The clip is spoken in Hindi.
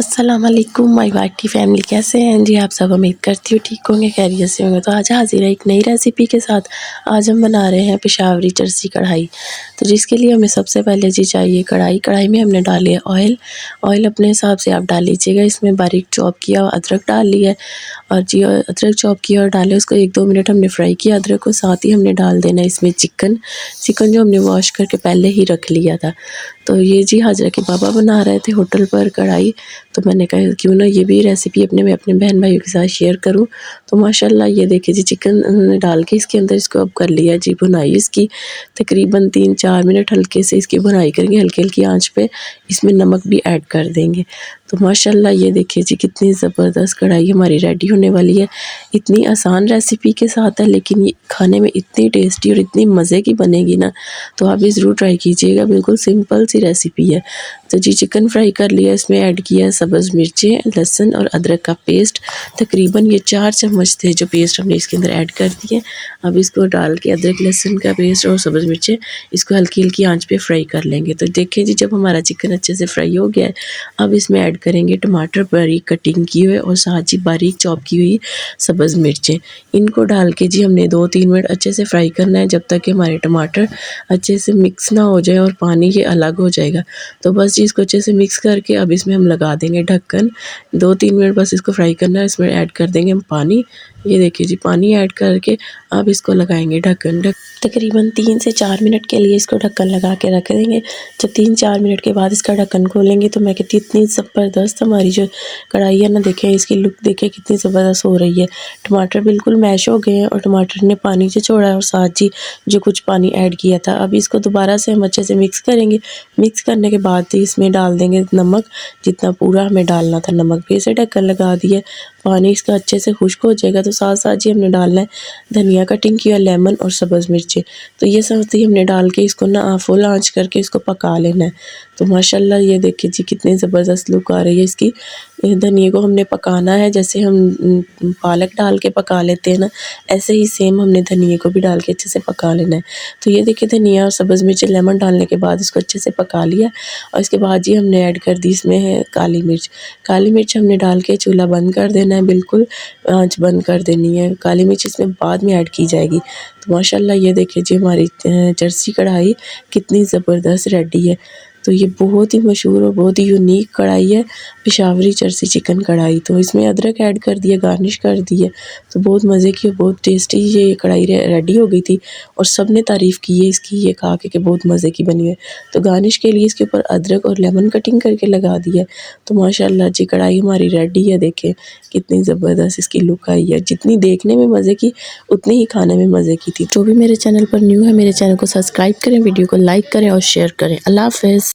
अस्सलाम वालेकुम माय वाइटी फैमिली, कैसे हैं जी आप सब। उम्मीद करती हूँ ठीक होंगे, खैरियत से होंगे। तो आज हाजिर है एक नई रेसिपी के साथ। आज हम बना रहे हैं पेशावरी चरसी कढ़ाई। तो जिसके लिए हमें सबसे पहले जी चाहिए कढ़ाई। कढ़ाई में हमने डाली है ऑयल अपने हिसाब से आप डाल लीजिएगा। इसमें बारीक चॉप किया अदरक डाल लिया है और जी अदरक चॉप किया और डाले, उसको 1-2 मिनट हमने फ्राई किया अदरक को। साथ ही हमने डाल देना इसमें चिकन जो हमने वॉश करके पहले ही रख लिया था। तो ये जी हाजरा के बाबा बना रहे थे होटल पर कढ़ाई, तो मैंने कहा क्यों ना ये भी रेसिपी मैं अपने बहन भाइयों के साथ शेयर करूं। तो माशाल्लाह ये देखिए जी चिकन उन्होंने डाल के इसके अंदर इसको अब कर लिया जी भुनाई। इसकी तकरीबन 3-4 मिनट हल्के से इसकी भुनाई करेंगे, हल्की हल्की आंच पे। इसमें नमक भी ऐड कर देंगे। तो माशाल्लाह ये देखिए जी कितनी ज़बरदस्त कढ़ाई हमारी रेडी होने वाली है। इतनी आसान रेसिपी के साथ है, लेकिन ये खाने में इतनी टेस्टी और इतनी मज़े की बनेगी ना, तो आप भी ज़रूर ट्राई कीजिएगा। बिल्कुल सिंपल सी रेसिपी है। तो जी चिकन फ्राई कर लिया, इसमें ऐड किया सब्ज़ मिर्चें, लहसुन और अदरक का पेस्ट। तकरीबन ये 4 चम्मच थे जो पेस्ट हमने इसके अंदर ऐड कर दिए। अब इसको डाल के अदरक लहसुन का पेस्ट और सब्ज़ मिर्चें इसको हल्की हल्की आंच पे फ्राई कर लेंगे। तो देखिए जी जब हमारा चिकन अच्छे से फ्राई हो गया है, अब इसमें ऐड करेंगे टमाटर बारीक कटिंग किए हुए और साथ ही बारीक चॉप की हुई सब्ज़ मिर्चें। इनको डाल के जी हमने 2-3 मिनट अच्छे से फ्राई करना है, जब तक कि हमारे टमाटर अच्छे से मिक्स ना हो जाए और पानी ये अलग हो जाएगा। तो बस जी इसको अच्छे से मिक्स करके अब इसमें हम लगा देंगे ढक्कन। 2-3 मिनट बस इसको फ्राई करना है। इसमें ऐड कर देंगे हम पानी। ये देखिए जी पानी ऐड करके अब इसको लगाएंगे ढक्कन। तकरीबन 3 से 4 मिनट के लिए इसको ढक्कन लगा के रख देंगे। जब 3-4 मिनट के बाद इसका ढक्कन खोलेंगे तो मैं कहती इतनी ज़बरदस्त हमारी जो कढ़ाई है ना, देखें इसकी लुक देखें कितनी ज़बरदस्त हो रही है। टमाटर बिल्कुल मैश हो गए हैं और टमाटर ने पानी जो छोड़ा है और साथ जी जो कुछ पानी ऐड किया था। अब इसको दोबारा से हम अच्छे से मिक्स करेंगे। मिक्स करने के बाद ही इसमें डाल देंगे नमक, जितना पूरा हमें डालना था नमक। फिर से ढक्कन लगा दिया। पानी इसका अच्छे से खुश्क हो जाएगा तो साथ साथ जी हमने डालना है धनिया कटिंग किया, लेमन और सब्ज़ मिर्चें। तो ये सब ही हमने डाल के इसको ना फुल आंच करके इसको पका लेना है। तो माशाल्लाह ये देखिए जी कितनी ज़बरदस्त लुक आ रही है इसकी। धनिए को हमने पकाना है जैसे हम पालक डाल के पका लेते हैं ना, ऐसे ही सेम हमने धनिए को भी डाल के अच्छे से पका लेना है। तो ये देखिए धनिया और सब्ज़ मिर्च लेमन डालने के बाद इसको अच्छे से पका लिया और इसके बाद जी हमने ऐड कर दी इसमें है काली मिर्च। काली मिर्च हमने डाल के चूल्हा बंद कर देना है, बिल्कुल आँच बंद कर देनी है। काली मिर्च इसमें बाद में ऐड की जाएगी। तो माशाल्लाह ये देखिए जी हमारी चरसी कढ़ाई कितनी ज़बरदस्त रेडी है। तो ये बहुत ही मशहूर और बहुत ही यूनिक कढ़ाई है, पेशावरी चरसी चिकन कढ़ाई। तो इसमें अदरक ऐड कर दिया, गार्निश कर दी है। तो बहुत मज़े की और बहुत टेस्टी ये कढ़ाई रेडी हो गई थी और सब ने तारीफ़ की है इसकी, ये खा के बहुत मज़े की बनी है। तो गार्निश के लिए इसके ऊपर अदरक और लेमन कटिंग करके लगा दिया। तो माशाल्लाह जी कढ़ाई हमारी रेडी है। देखें कितनी ज़बरदस्त इसकी लुक आई है। जितनी देखने में मज़े की उतनी ही खाने में मज़े की थी। जो भी मेरे चैनल पर न्यू है मेरे चैनल को सब्सक्राइब करें, वीडियो को लाइक करें और शेयर करें। अल्लाह हाफ़िज़।